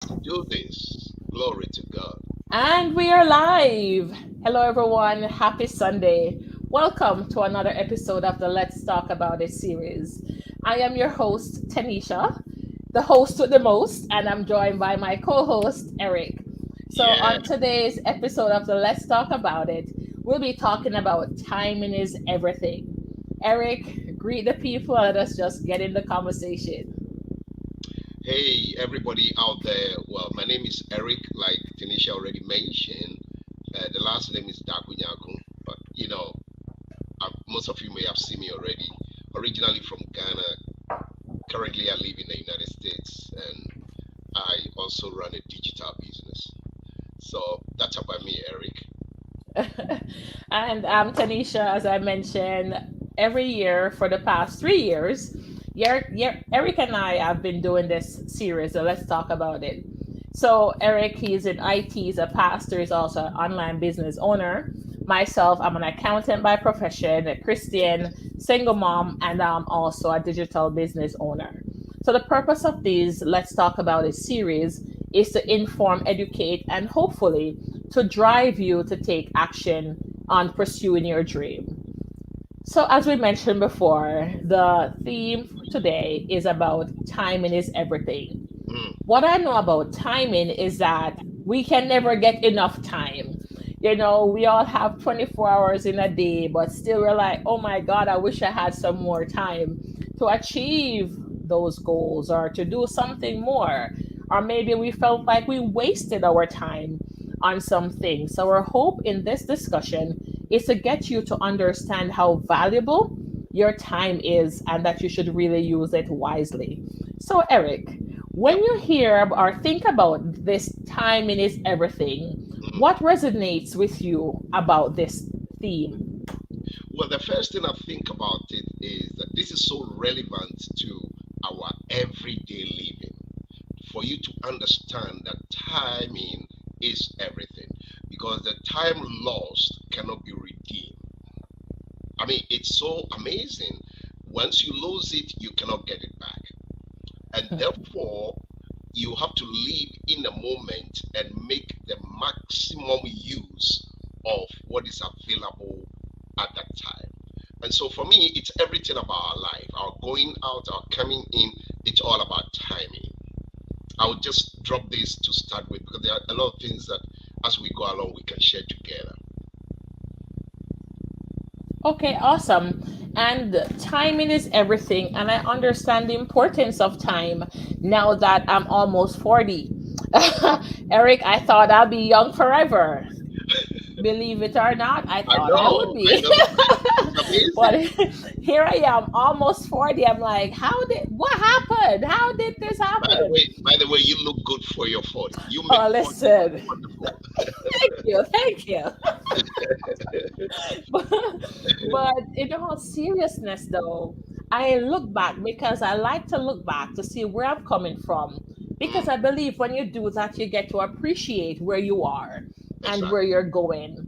Do this. Glory to God. And we are live. Hello, everyone. Happy Sunday. Welcome to another episode of the Let's Talk About It series. I am your host, Tanisha, the host with the most, and I'm joined by my co host, Eric. So, Yeah. on today's episode of the Let's Talk About It, we'll be talking about timing is everything. Eric, greet the people and let us just get in the conversation. Hey, everybody out there. Well, my name is Eric, like Tanisha already mentioned. The last name is Dakunyaku, but most of you may have seen me already. Originally from Ghana, currently I live in the United States, and I also run a digital business. So that's about me, Eric. And Tanisha, as I mentioned, every year for the past 3 years, Eric and I have been doing this series. So let's talk about it. So Eric, he's in IT, he's a pastor, he's also an online business owner. Myself, I'm an accountant by profession, a Christian, single mom, and I'm also a digital business owner. So the purpose of these Let's Talk About It series is to inform, educate, and hopefully to drive you to take action on pursuing your dream. So, as we mentioned before, the theme for today is about timing is everything. Mm, What I know about timing is that we can never get enough time. We all have 24 hours in a day, but still we're like, oh my God, I wish I had some more time to achieve those goals or to do something more. Or maybe we felt like we wasted our time on something. So, our hope in this discussion is to get you to understand how valuable your time is and that you should really use it wisely. So, Eric, when yep. you hear or think about this timing is everything, Mm. what resonates with you about this theme? Well, the first thing I think about it is that this is so relevant to our everyday living. For you to understand that timing is everything, because the time lost cannot be redeemed. I mean, it's so amazing. Once you lose it, you cannot get it back. And therefore, you have to live in the moment and make the maximum use of what is available at that time. And so for me, it's everything about our life, our going out, our coming in. It's all about timing. I'll just drop this to start with because there are a lot of things that as we go along we can share together. Okay, awesome. And timing is everything. And I understand the importance of time now that I'm almost 40. Eric, I thought I'd be young forever. Believe it or not, I I thought I would know, I be. know. It's But amazing. here I am, almost 40. I'm like, what happened? How did this happen? By the way, you look good for your 40. You make Oh, 40 look listen. wonderful. Thank you. Thank you. but, but in all seriousness, though, I look back because I like to look back to see where I'm coming from. Because Mm, I believe when you do that, you get to appreciate where you are and where exactly. you're going.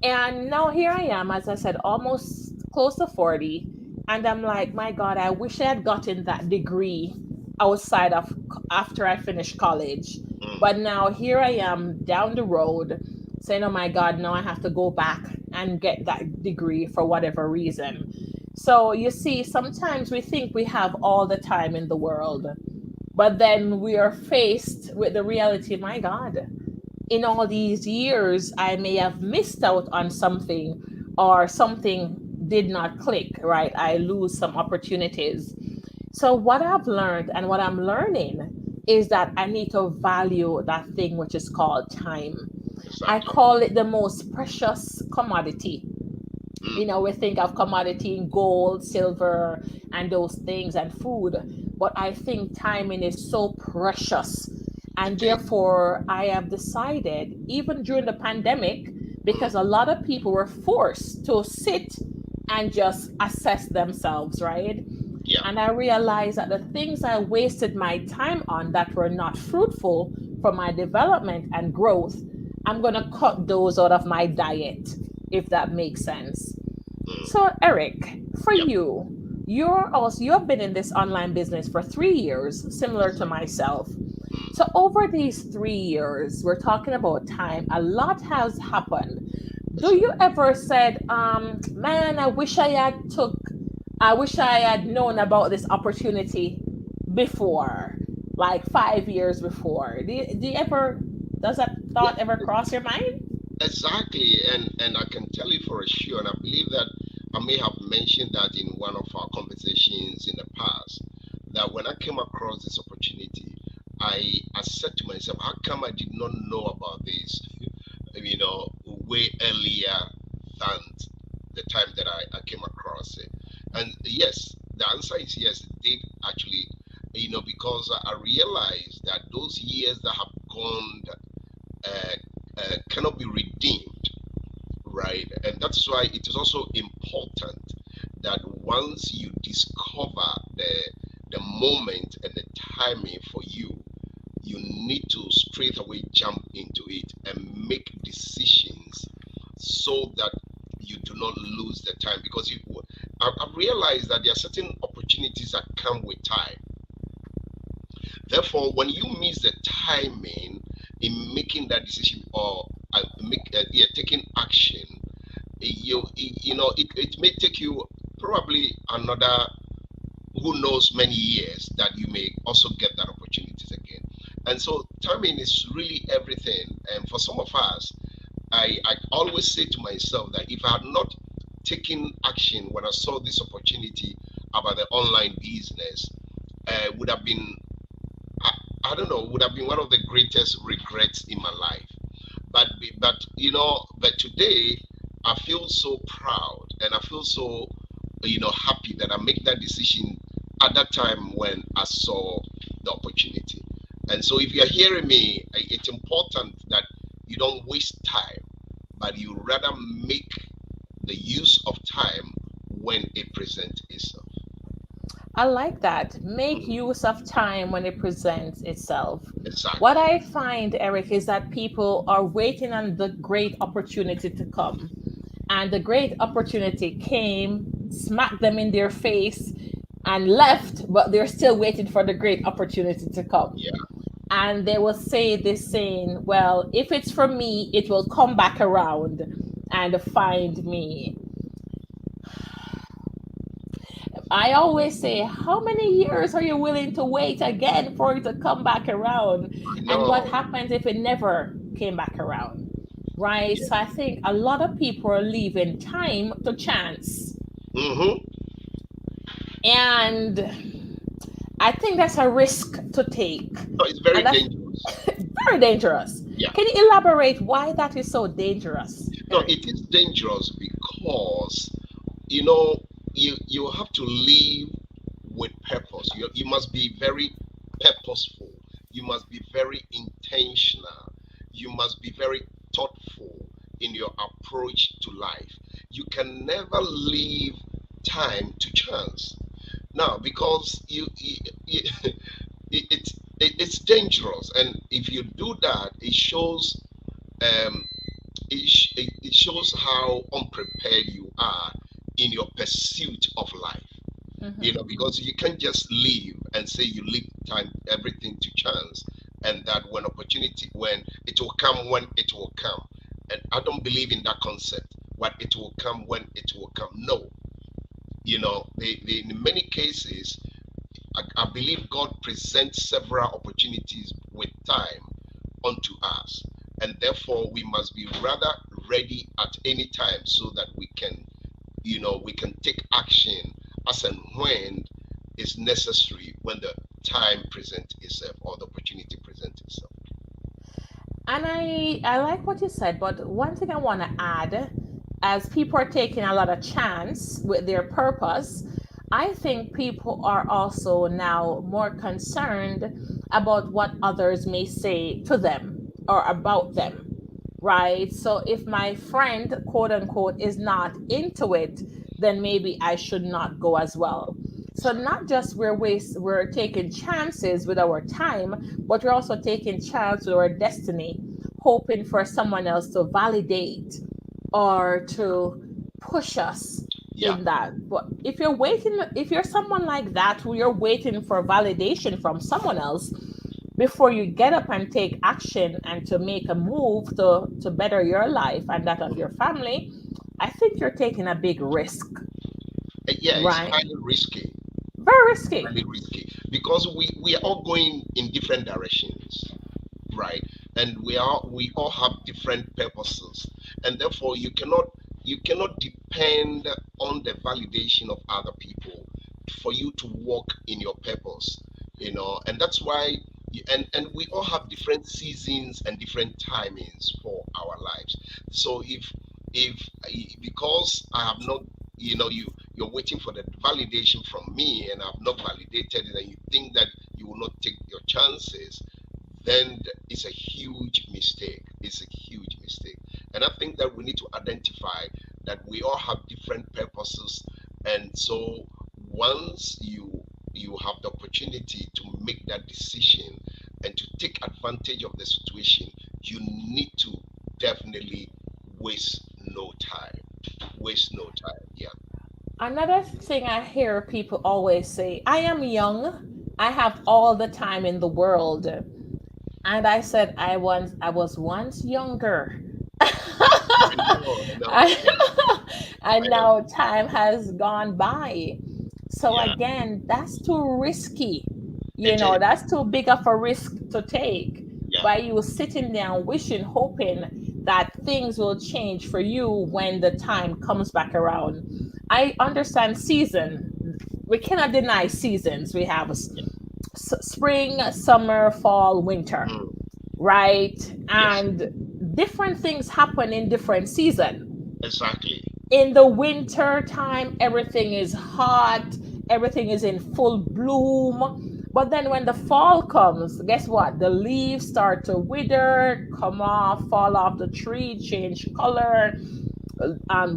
And now here I am, as I said, almost close to 40. And I'm like, my God, I wish I had gotten that degree outside of after I finished college. Mm, But now here I am down the road saying, oh my God, now I have to go back and get that degree for whatever reason. So you see, sometimes we think we have all the time in the world, but then we are faced with the reality, my God, in all these years, I may have missed out on something or something did not click, right? I lose some opportunities. So, what I've learned and what I'm learning is that I need to value that thing which is called time. I exactly. call it the most precious commodity. Mm, We think of commodity in gold, silver, and those things and food, but I think timing is so precious. And it is. therefore, I have decided, even during the pandemic, because Mm, a lot of people were forced to sit and just assess themselves, right? yeah. And I realized that the things I wasted my time on that were not fruitful for my development and growth, I'm going to cut those out of my diet, if that makes sense. Mm, So, Eric, for yep. you have been in this online business for 3 years, similar to Exactly. myself. So over these 3 years, we're talking about time. A lot has happened. Do you Exactly. ever said, man, I wish I had known about this opportunity before, like 5 years before. Does that Yeah, thought ever cross your mind? exactly. And I can tell you for a sure, and I believe that I may have mentioned that in one of our conversations in the past, that when I came across this opportunity, I said to myself, how come I did not know about this, way earlier than the time that I came across it? And yes, the answer is yes, it did actually, because I realized that those years that have gone uh, cannot be redeemed, right? And that's why it is also important that once you discover the moment and the timing for you, you need to straight away jump into it and make decisions so that you do not lose the time. Because I've realized that there are certain opportunities that come with time. Therefore, when you miss the timing in making that decision or taking action, it may take you probably another, who knows, many years that you may also get that opportunities again. And so timing is really everything. And for some of us, I always say to myself that if I had not taken action when I saw this opportunity about the online business, would have been, I, I don't know, would have been one of the greatest regrets in my life. But today I feel so proud and I feel so happy that I make that decision at that time when I saw the opportunity. And so if you're hearing me, it's important that you don't waste time, but you rather make the use of time when it presents itself. I like that. Make Mhm. use of time when it presents itself. What Exactly. I find, Eric, is that people are waiting on the great opportunity to come. And the great opportunity came, smacked them in their face, and left, but they're still waiting for the great opportunity to come. Yeah. And they will say this saying, well, if it's for me, it will come back around and find me. I always say, how many years are you willing to wait again for it to come back around? I And what know. happens if it never came back around? Right? Yeah. So I think a lot of people are leaving time to chance. Mm-hmm. And I think that's a risk to take. So it's And very that's dangerous. very dangerous. Yeah. Can you elaborate why that is so dangerous, No, Eric? it is dangerous because you know you have to live with purpose. You must be very purposeful. You must be very intentional. You must be very thoughtful in your approach to life. You can never leave time to chance. Now, because it, it's dangerous, and if you do that, um, it shows how unprepared you are in your pursuit of life. Mm-hmm. Because you can't just leave and say you leave time everything to chance, and that when it will come when it will come. And I don't believe in that concept. What it will come when it will come. No, in many cases, I believe God presents several opportunities with time unto us, and therefore we must be rather ready at any time so that we can take action as and when is necessary when the time presents itself or the opportunity presents itself. And I like what you said, but one thing I want to add, as people are taking a lot of chance with their purpose, I think people are also now more concerned about what others may say to them or about them, right? So if my friend, quote unquote, is not into it, then maybe I should not go as well. So not just we're taking chances with our time, but we're also taking chances with our destiny, hoping for someone else to validate or to push us Yeah. in that. But if you're someone like that who you're waiting for validation from someone else, before you get up and take action and to make a move to better your life and that of your family, I think you're taking a big risk, Yeah, it's right? highly risky, Very risky. highly risky, because we are all going in different directions, right? And we all have different purposes, and therefore you cannot depend on the validation of other people for you to walk in your purpose, and that's why and we all have different seasons and different timings for our lives. So if because I have not, you're waiting for the validation from me and I've not validated it, and you think that you will not take your chances, then it's a huge mistake. It's a huge mistake. And I think that we need to identify that we all have different purposes. And so once you have the opportunity to make that decision and to take advantage of the situation, you need to definitely waste no time. Waste no time. Yeah. Another thing I hear people always say, I am young, I have all the time in the world. And I said I was once younger. I know, I know, I, I and know. now time has gone by. So Yeah, again, that's too risky. it is. That's too big of a risk to take Yeah, by you sitting there wishing, hoping that things will change for you when the time comes back around. I understand season. We cannot deny seasons. We have spring, summer, fall, winter, mm, right? yes, And different things happen in different season. exactly. In the winter time, everything is hot, everything is in full bloom. But then when the fall comes, guess what? The leaves start to wither, come off, fall off the tree, change color.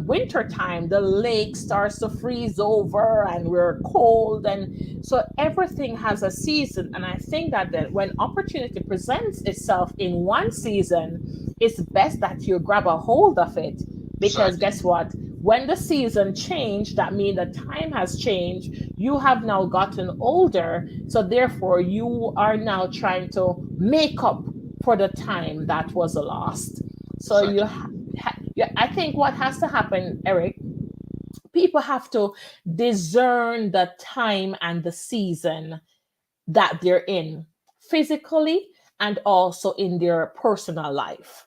Winter time, the lake starts to freeze over and we're cold, and so everything has a season. And I think that when opportunity presents itself in one season, it's best that you grab a hold of it, because Exactly. guess what, when the season changed, that means the time has changed. You have now gotten older, so therefore you are now trying to make up for the time that was lost. So Exactly. yeah, I think what has to happen, Eric, people have to discern the time and the season that they're in, physically and also in their personal life.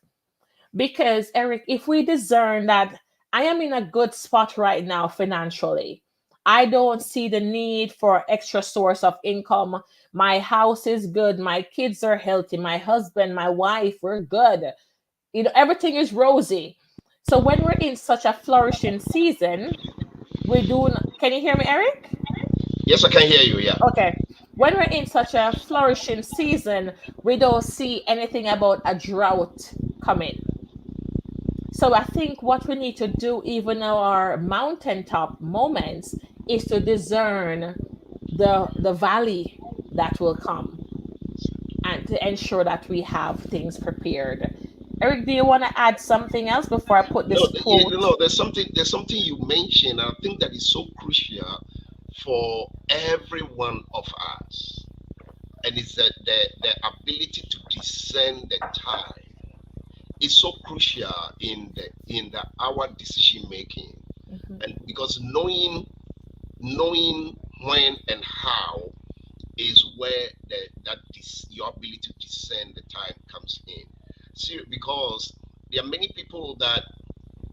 Because, Eric, if we discern that I am in a good spot right now financially, I don't see the need for extra source of income. My house is good. My kids are healthy. My husband, my wife, we're good. Everything is rosy. So when we're in such a flourishing season, we do. Can you hear me, Eric? Yes, I can hear you. Yeah. Okay. When we're in such a flourishing season, we don't see anything about a drought coming. So I think what we need to do, even our mountaintop moments, is to discern the valley that will come and to ensure that we have things prepared. Eric, do you want to add something else before I put No, this quote? there's something you mentioned. I think that is so crucial for every one of us, and it's that the ability to discern the time is so crucial in the our decision making, Mhm, and because knowing when and how is where your ability to discern the time comes in. See, because there are many people that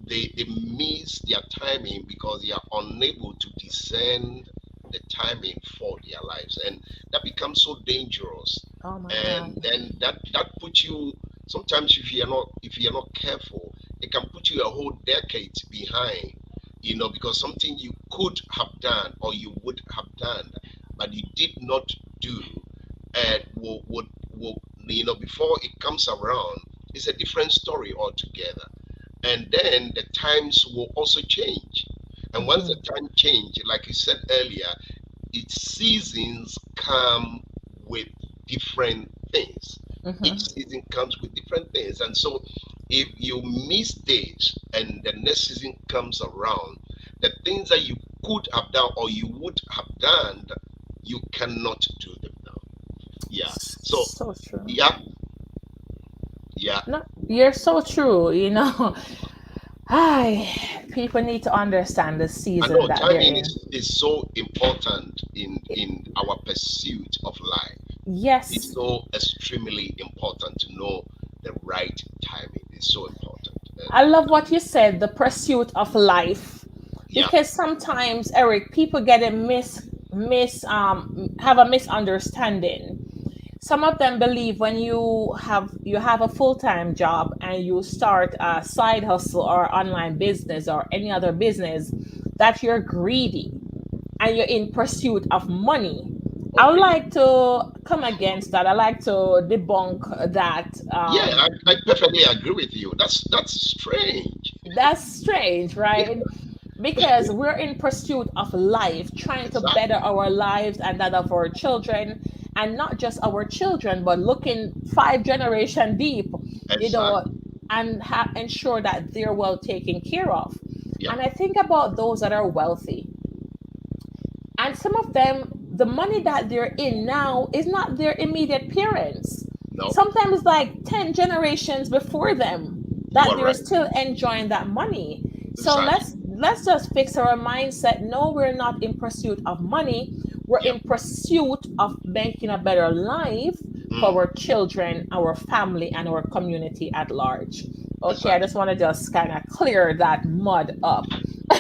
they miss their timing because they are unable to discern the timing for their lives, and that becomes so dangerous. oh my And God. then that puts you, sometimes if you're not careful, it can put you a whole decade behind, because something you could have done or you would have done but you did not do, and before it comes around, it's a different story altogether. And then the times will also change. And once the Mhm, time change, like you said earlier, its seasons come with different things. Each mhm. season comes with different things. And so if you miss days and the next season comes around, the things that you could have done or you would have done, you cannot do them now. Yeah. So So true. yeah, yeah. No, you're so true. Hi, people need to understand the I season know that they're timing in. is so important in our pursuit of life. It's Yes, so extremely important to know the right timing. It's so important. I And love what you said, the pursuit of life. yeah, Because sometimes, Eric, people get a have a misunderstanding. Some of them believe when you have a full-time job and you start a side hustle or online business or any other business, that you're greedy and you're in pursuit of money. oh I would really? like to come against that. I like to debunk that. Yeah, I perfectly agree with you. That's strange. That's strange, right? Because we're in pursuit of life, trying to better Exactly. our lives and that of our children, and not just our children, but looking 5 generation deep, you know, Exactly. and ensure that they're well taken care of. Yeah. And I think about those that are wealthy, and some of them, the money that they're in now is not their immediate parents. No, Sometimes like 10 generations before them, you that are they're right. still enjoying that money. So Exactly. let's just fix our mindset. No, we're not in pursuit of money. We're Yeah. in pursuit of making a better life for Mm, our children, our family, and our community at large. Okay, I exactly. just want to just kind of clear that mud up.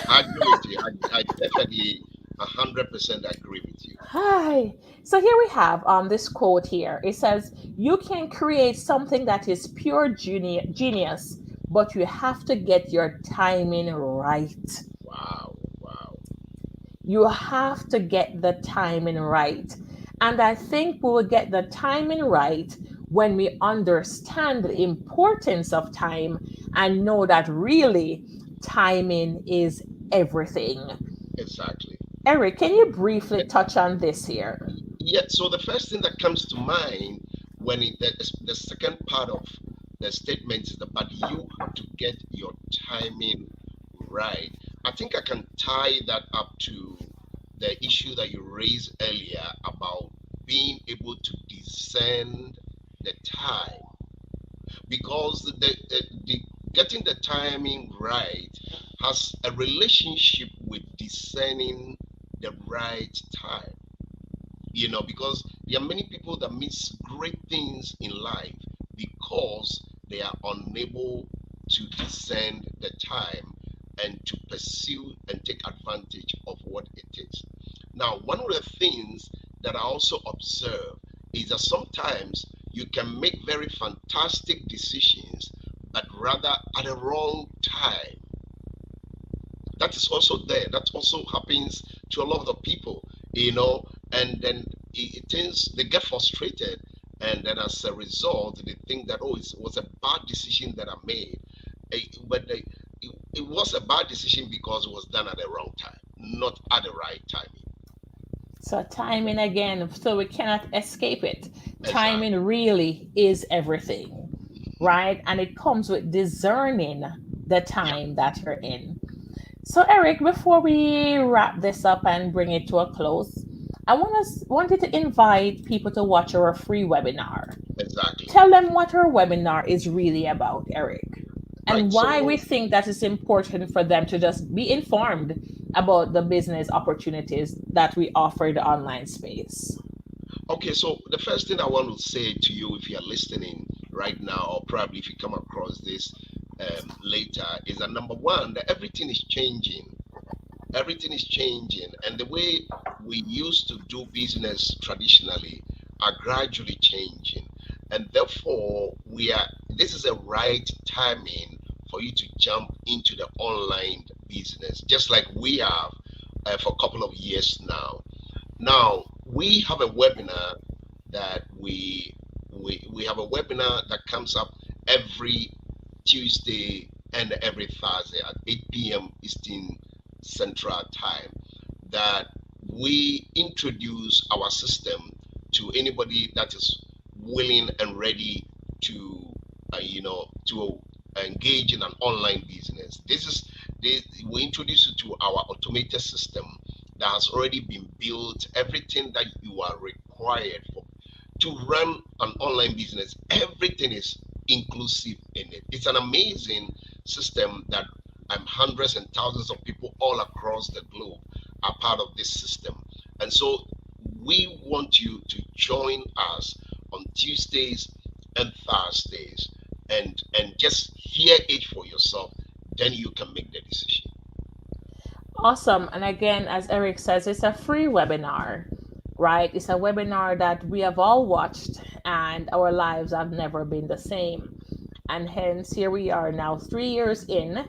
I agree with you. I perfectly 100% agree with you. Hi. So here we have this quote here. It says, "You can create something that is pure genius, but you have to get your timing right. Wow. Wow. You have to get the timing right." And I think we will get the timing right when we understand the importance of time and know that really timing is everything. Exactly. Eric, can you briefly touch on this here? Yeah, so the first thing that comes to mind when the second part of the statement is that, but you have to get your timing right. I think I can tie that up to the issue that you raised earlier about being able to discern the time, because the getting the timing right has a relationship with discerning the right time, because there are many people that miss great things in life because they are unable to discern the time and to pursue and take advantage of what it is. Now, one of the things that I also observe is that sometimes you can make very fantastic decisions, but rather at the wrong time. That is also there. That also happens to a lot of the people, and then it tends they get frustrated, and then as a result, they think that, oh, it was a bad decision that I made. But it was a bad decision because it was done at the wrong time, not at the right timing. So timing again, so we cannot escape it. Timing Exactly. really is everything, right? And it comes with discerning the Yeah. time that you're in. So Eric, before we wrap this up and bring it to a close, I wanted to invite people to watch our free webinar. Exactly. Tell them what our webinar is really about, Eric, Right. and why we So, think that it's important for them to just be informed about the business opportunities that we offer in the online space. okay. So the first thing I want to say to you, if you are listening right now, or probably if you come across this later, is that number one, that everything is changing. Everything is changing, and the way we used to do business traditionally are gradually changing, and therefore we are this is a right timing for you to jump into the online business, just like we have for a couple of years now. Now we have a webinar that we have a webinar that comes up every Tuesday and every Thursday at 8 p.m. Eastern Central Time, that we introduce our system to anybody that is willing and ready to to engage in an online business. We introduce you to our automated system that has already been built, everything that you are required for to run an online business, everything is inclusive in it. It's an amazing system that hundreds and thousands of people all across the globe are part of this system. And so we want you to join us on Tuesdays and Thursdays and just hear it for yourself. Then you can make the decision. Awesome. And again, as Eric says, it's a free webinar, right? It's a webinar that we have all watched, and our lives have never been the same. And hence, here we are now, 3 years in,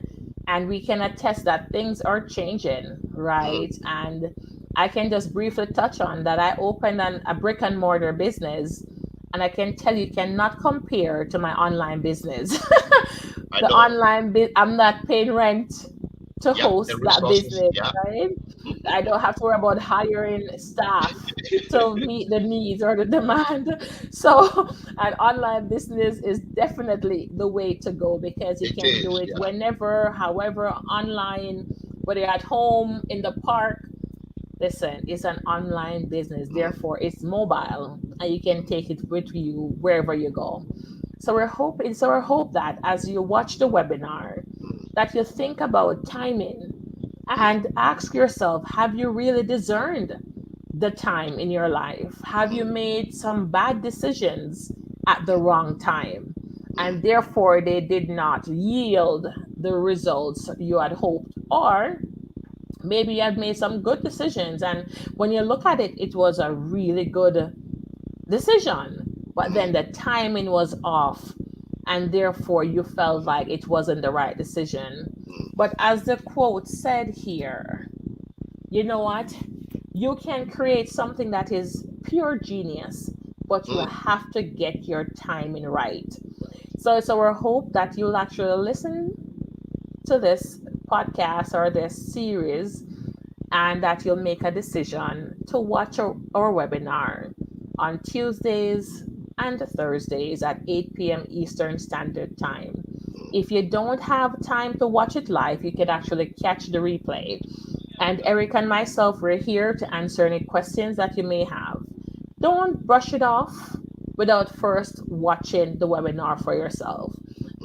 and we can attest that things are changing, Mm, right? And I can just briefly touch on that. I opened a brick and mortar business, and I can tell you, cannot compare to my online business. I The know. I'm not paying rent to Yep, the host that resources. business, Yeah, right? I don't have to worry about hiring staff to meet the needs or the demand. So, an online business is definitely the way to go because you it can do is. it Yeah. whenever, however, online, whether you're at home, in the park. Listen, it's an online business, Mm, therefore it's mobile and you can take it with you wherever you go. So our hope that as you watch the webinar, mm, that you think about timing and ask yourself, have you really discerned the time in your life? Have you mm, made some bad decisions at the wrong time? And mm, therefore they did not yield the results you had hoped, or maybe you had made some good decisions and when you look at it, it was a really good decision, but then the mm, timing was off, and therefore you felt like it wasn't the right decision. mm, But as the quote said here, you know what? You can create something that is pure genius, but you mm. have to get your timing right. So it's our hope that you'll actually listen to this podcast or this series and that you'll make a decision to watch our webinar on Tuesdays and Thursdays at 8 p.m. Eastern Standard Time. If you don't have time to watch it live, you can actually catch the replay. And Eric and myself, we're here to answer any questions that you may have. Don't brush it off without first watching the webinar for yourself.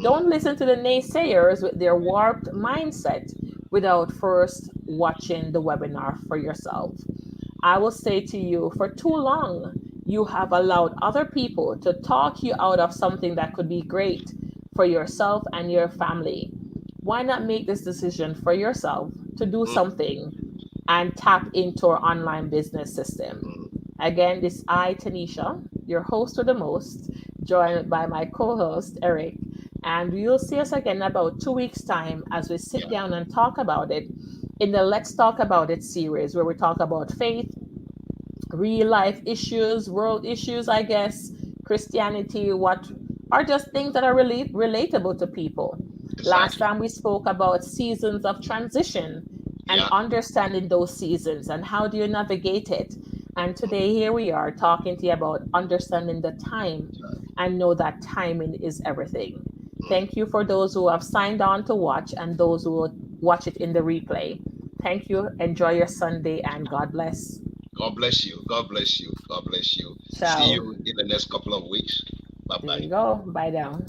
Don't Mm. listen to the naysayers with their warped mindset without first watching the webinar for yourself. I will say to you, for too long, you have allowed other people to talk you out of something that could be great for yourself and your family. Why not make this decision for yourself to do Mm. something and tap into our online business system? Mm. Again, this I, Tanisha, your host with the most, joined by my co-host Eric. And you'll see us again in about 2 weeks' time as we sit Yeah. down and talk about it in the Let's Talk About It series, where we talk about faith, real life issues, world issues, I guess, Christianity, what are just things that are really relatable to people. Last Exactly. time we spoke about seasons of transition and Yeah. understanding those seasons and how do you navigate it. And today, Mm. here we are talking to you about understanding the time and know that timing is everything. Thank Mm. you for those who have signed on to watch and those who will watch it in the replay. Thank you. Enjoy your Sunday and God bless. God bless you. God bless you. God bless you. See Ciao. you in the next couple of weeks. Bye There bye. you go. Bye now.